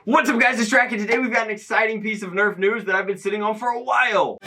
What's up guys, it's Drac, and today we've got an exciting piece of Nerf news that I've been sitting on for a while.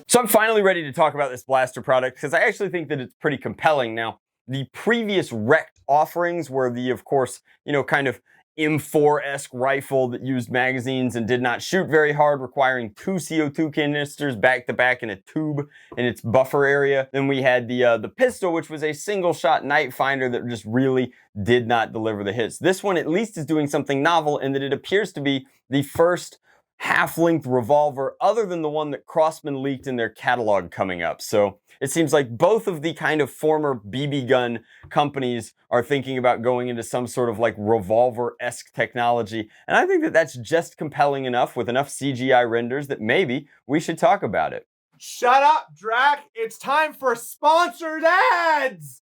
So I'm finally ready to talk about this blaster product because I actually think that it's pretty compelling. Now, the previous wrecked offerings were the, of course, kind of M4-esque rifle that used magazines and did not shoot very hard, requiring 2 CO2 canisters back to back in a tube in its buffer area. Then we had the pistol, which was a single-shot night finder that just really did not deliver the hits. This one at least is doing something novel in that it appears to be the first half-length revolver other than the one that Crossman leaked in their catalog coming up. So it seems like both of the kind of former BB gun companies are thinking about going into some sort of like revolver-esque technology. And I think that that's just compelling enough with enough CGI renders that maybe we should talk about it. Shut up, Drac! It's time for sponsored ads!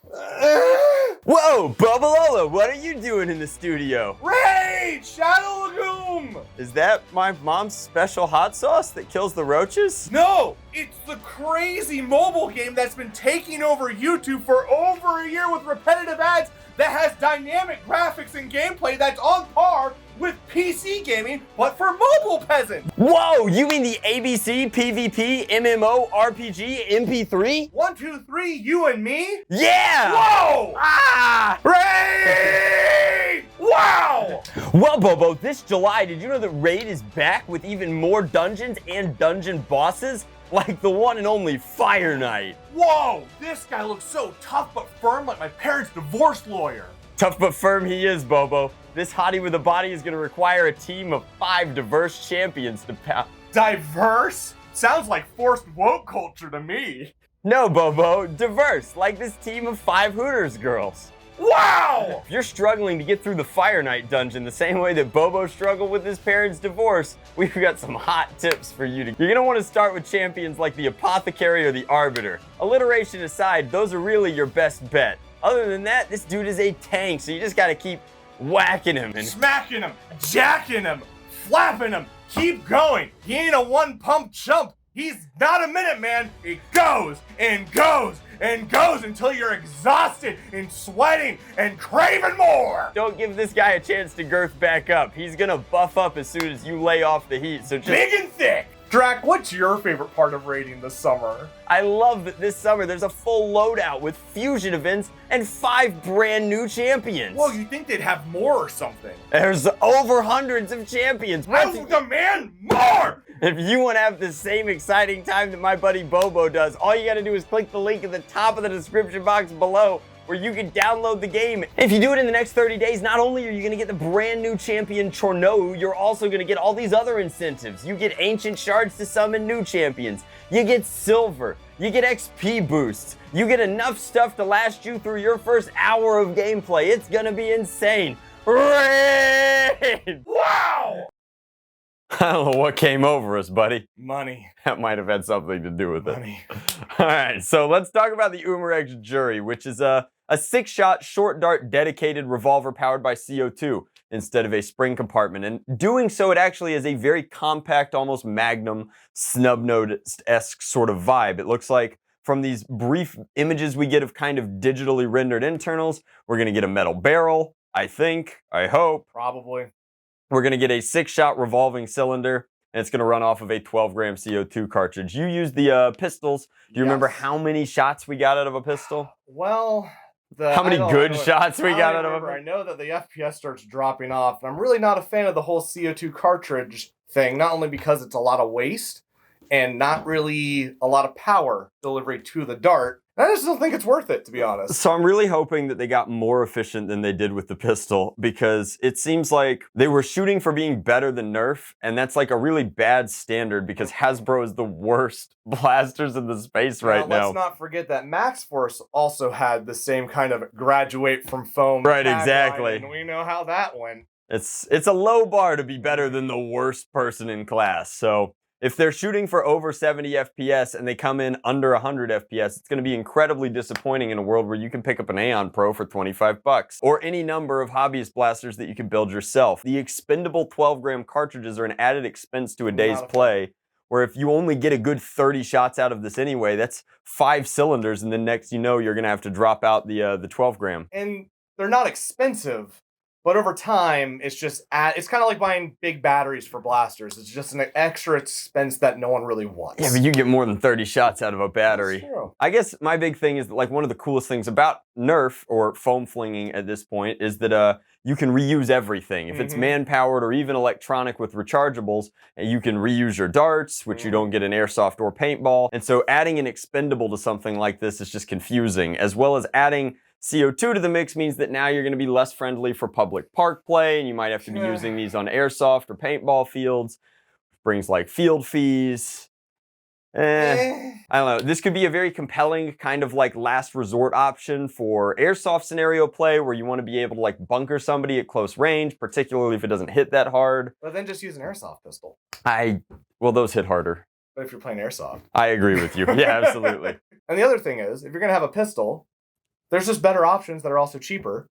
Whoa, Bubalola, what are you doing in the studio? Raid! Shadow Lagoon! Is that my mom's special hot sauce that kills the roaches? No! It's the crazy mobile game that's been taking over YouTube for over a year with repetitive ads that has dynamic graphics and gameplay that's on par with PC gaming, but for mobile peasants! Whoa, you mean the ABC, PvP, MMO, RPG, MP3? 1, 2, 3, you and me? Yeah! Whoa! Ah! Raid! Wow! Well, Bobo, this July, did you know that Raid is back with even more dungeons and dungeon bosses? Like the one and only Fire Knight. Whoa! This guy looks so tough but firm like my parents' divorce lawyer. Tough but firm he is, Bobo. This hottie with a body is going to require a team of 5 diverse champions to pound. Diverse? Sounds like forced woke culture to me. No, Bobo, diverse, like this team of 5 Hooters girls. Wow! If you're struggling to get through the Fire Knight dungeon the same way that Bobo struggled with his parents' divorce, we've got some hot tips for you. You're going to want to start with champions like the Apothecary or the Arbiter. Alliteration aside, those are really your best bet. Other than that, this dude is a tank, so you just got to keep whacking him. And smacking him, jacking him, flapping him, keep going. He ain't a one-pump chump. He's not a minute man. It goes and goes and goes until you're exhausted and sweating and craving more. Don't give this guy a chance to girth back up. He's gonna buff up as soon as you lay off the heat, so just... Big and thick. Drac, what's your favorite part of raiding this summer? I love that this summer there's a full loadout with fusion events and 5 brand new champions. Well, you'd think they'd have more or something. There's over hundreds of champions. I demand more! If you want to have the same exciting time that my buddy Bobo does, all you gotta do is click the link at the top of the description box below where you can download the game. If you do it in the next 30 days, not only are you gonna get the brand new champion Chornou, you're also gonna get all these other incentives. You get ancient shards to summon new champions. You get silver. You get XP boosts. You get enough stuff to last you through your first hour of gameplay. It's gonna be insane. Raid! Wow! I don't know what came over us, buddy. Money. That might have had something to do with Money. it. All right, so let's talk about the Umarex Jury, which is a 6-shot short dart dedicated revolver powered by CO2 instead of a spring compartment. And doing so, it actually has a very compact, almost Magnum, snub-nose-esque sort of vibe. It looks like from these brief images we get of kind of digitally rendered internals, we're gonna get a metal barrel, I think, I hope. Probably. We're gonna get a 6-shot revolving cylinder, and it's gonna run off of a 12-gram CO2 cartridge. You used the pistols. Do you remember how many shots we got out of a pistol? Well, how many good shots we got out of a pistol? I know that the FPS starts dropping off, and I'm really not a fan of the whole CO2 cartridge thing, not only because it's a lot of waste and not really a lot of power delivery to the dart. I just don't think it's worth it, to be honest. So I'm really hoping that they got more efficient than they did with the pistol, because it seems like they were shooting for being better than Nerf, and that's like a really bad standard because Hasbro is the worst blasters in the space right now. Let's not forget that Max Force also had the same kind of graduate from foam. Right, exactly. And we know how that went. It's a low bar to be better than the worst person in class, so if they're shooting for over 70 FPS and they come in under 100 FPS, it's going to be incredibly disappointing in a world where you can pick up an Aeon Pro for 25 bucks, or any number of hobbyist blasters that you can build yourself. The expendable 12-gram cartridges are an added expense to a day's play, where if you only get a good 30 shots out of this anyway, that's 5 cylinders, and then next you know you're going to have to drop out the 12 gram. And they're not expensive, but over time, it's just it's kind of like buying big batteries for blasters. It's just an extra expense that no one really wants. Yeah, but you get more than 30 shots out of a battery. That's true. I guess my big thing is that, like, one of the coolest things about Nerf or foam flinging at this point is that you can reuse everything. If it's man-powered or even electronic with rechargeables, you can reuse your darts, which you don't get in airsoft or paintball. And so adding an expendable to something like this is just confusing, as well as adding CO2 to the mix means that now you're going to be less friendly for public park play, and you might have to be using these on airsoft or paintball fields. Brings like field fees. I don't know. This could be a very compelling kind of like last resort option for airsoft scenario play where you want to be able to like bunker somebody at close range, particularly if it doesn't hit that hard. But then just use an airsoft pistol. Well, those hit harder. But if you're playing airsoft. I agree with you. Yeah, absolutely. And the other thing is, if you're going to have a pistol, there's just better options that are also cheaper.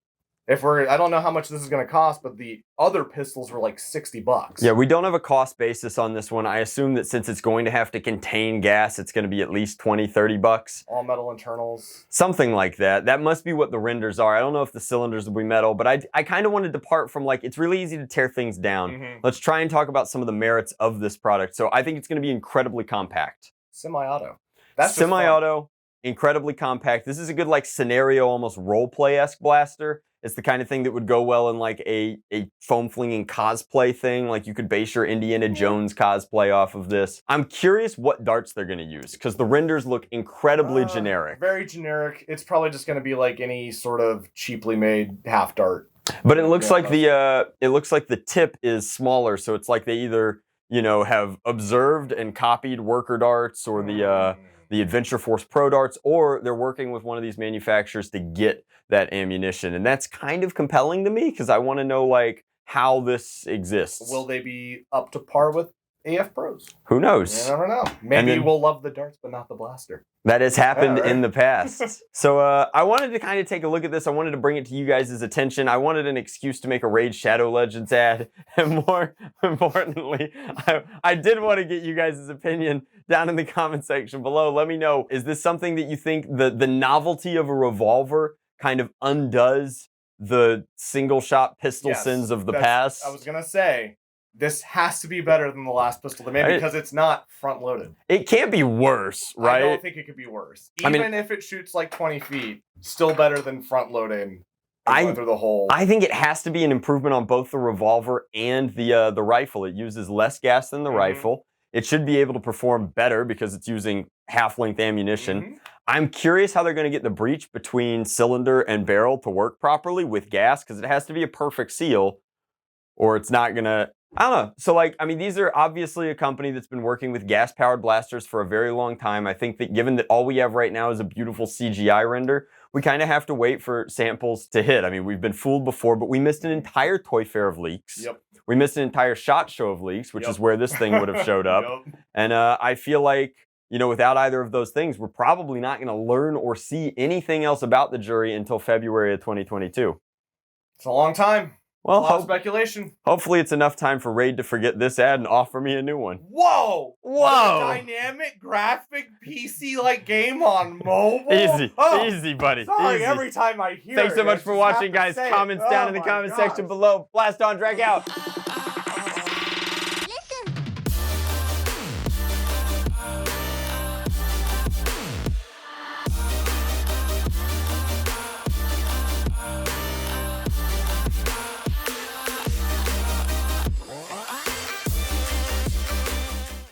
I don't know how much this is going to cost, but the other pistols were like $60. Yeah, we don't have a cost basis on this one. I assume that since it's going to have to contain gas, it's going to be at least $20, $30. All metal internals. Something like that. That must be what the renders are. I don't know if the cylinders will be metal, but I kind of want to depart from like, it's really easy to tear things down. Let's try and talk about some of the merits of this product. So I think it's going to be incredibly compact. Semi-auto. That's semi-auto. Incredibly compact. This is a good like scenario, almost role play-esque blaster. It's the kind of thing that would go well in like a foam flinging cosplay thing. Like you could base your Indiana Jones cosplay off of this. I'm curious what darts they're going to use because the renders look incredibly generic. Very generic. It's probably just going to be like any sort of cheaply made half dart. But it looks like the tip is smaller, so it's like they either, you know, have observed and copied worker darts or the Adventure Force Pro darts, or they're working with one of these manufacturers to get that ammunition. And that's kind of compelling to me because I want to know like how this exists. Will they be up to par with AF Pros? Who knows? You never know. Maybe we'll love the darts, but not the blaster. That has happened in the past. So I wanted to kind of take a look at this. I wanted to bring it to you guys' attention. I wanted an excuse to make a Raid Shadow Legends ad. And more importantly, I did want to get you guys' opinion down in the comment section below. Let me know, is this something that you think the novelty of a revolver kind of undoes the single shot pistol sins of the past? I was going to say, this has to be better than the last pistol they made because it's not front loaded. It can't be worse, right? I don't think it could be worse. Even if it shoots like 20 feet, still better than front loading going through the hole. I think it has to be an improvement on both the revolver and the rifle. It uses less gas than the rifle. It should be able to perform better because it's using half-length ammunition. I'm curious how they're going to get the breach between cylinder and barrel to work properly with gas because it has to be a perfect seal or it's not going to... I don't know. So like, I mean, these are obviously a company that's been working with gas-powered blasters for a very long time. I think that given that all we have right now is a beautiful CGI render, we kind of have to wait for samples to hit. I mean, we've been fooled before, but we missed an entire Toy Fair of leaks. Yep. We missed an entire SHOT Show of leaks, which is where this thing would have showed up. And I feel like, you know, without either of those things, we're probably not going to learn or see anything else about the jury until February of 2022. It's a long time. Well, a lot of speculation. Hopefully it's enough time for Raid to forget this ad and offer me a new one. Whoa! Whoa! Dynamic graphic PC-like game on mobile? Easy, buddy. Sorry, easy. Every time I hear Thanks so much for watching, guys. Comments down in the comment section below. Blast on, drag out.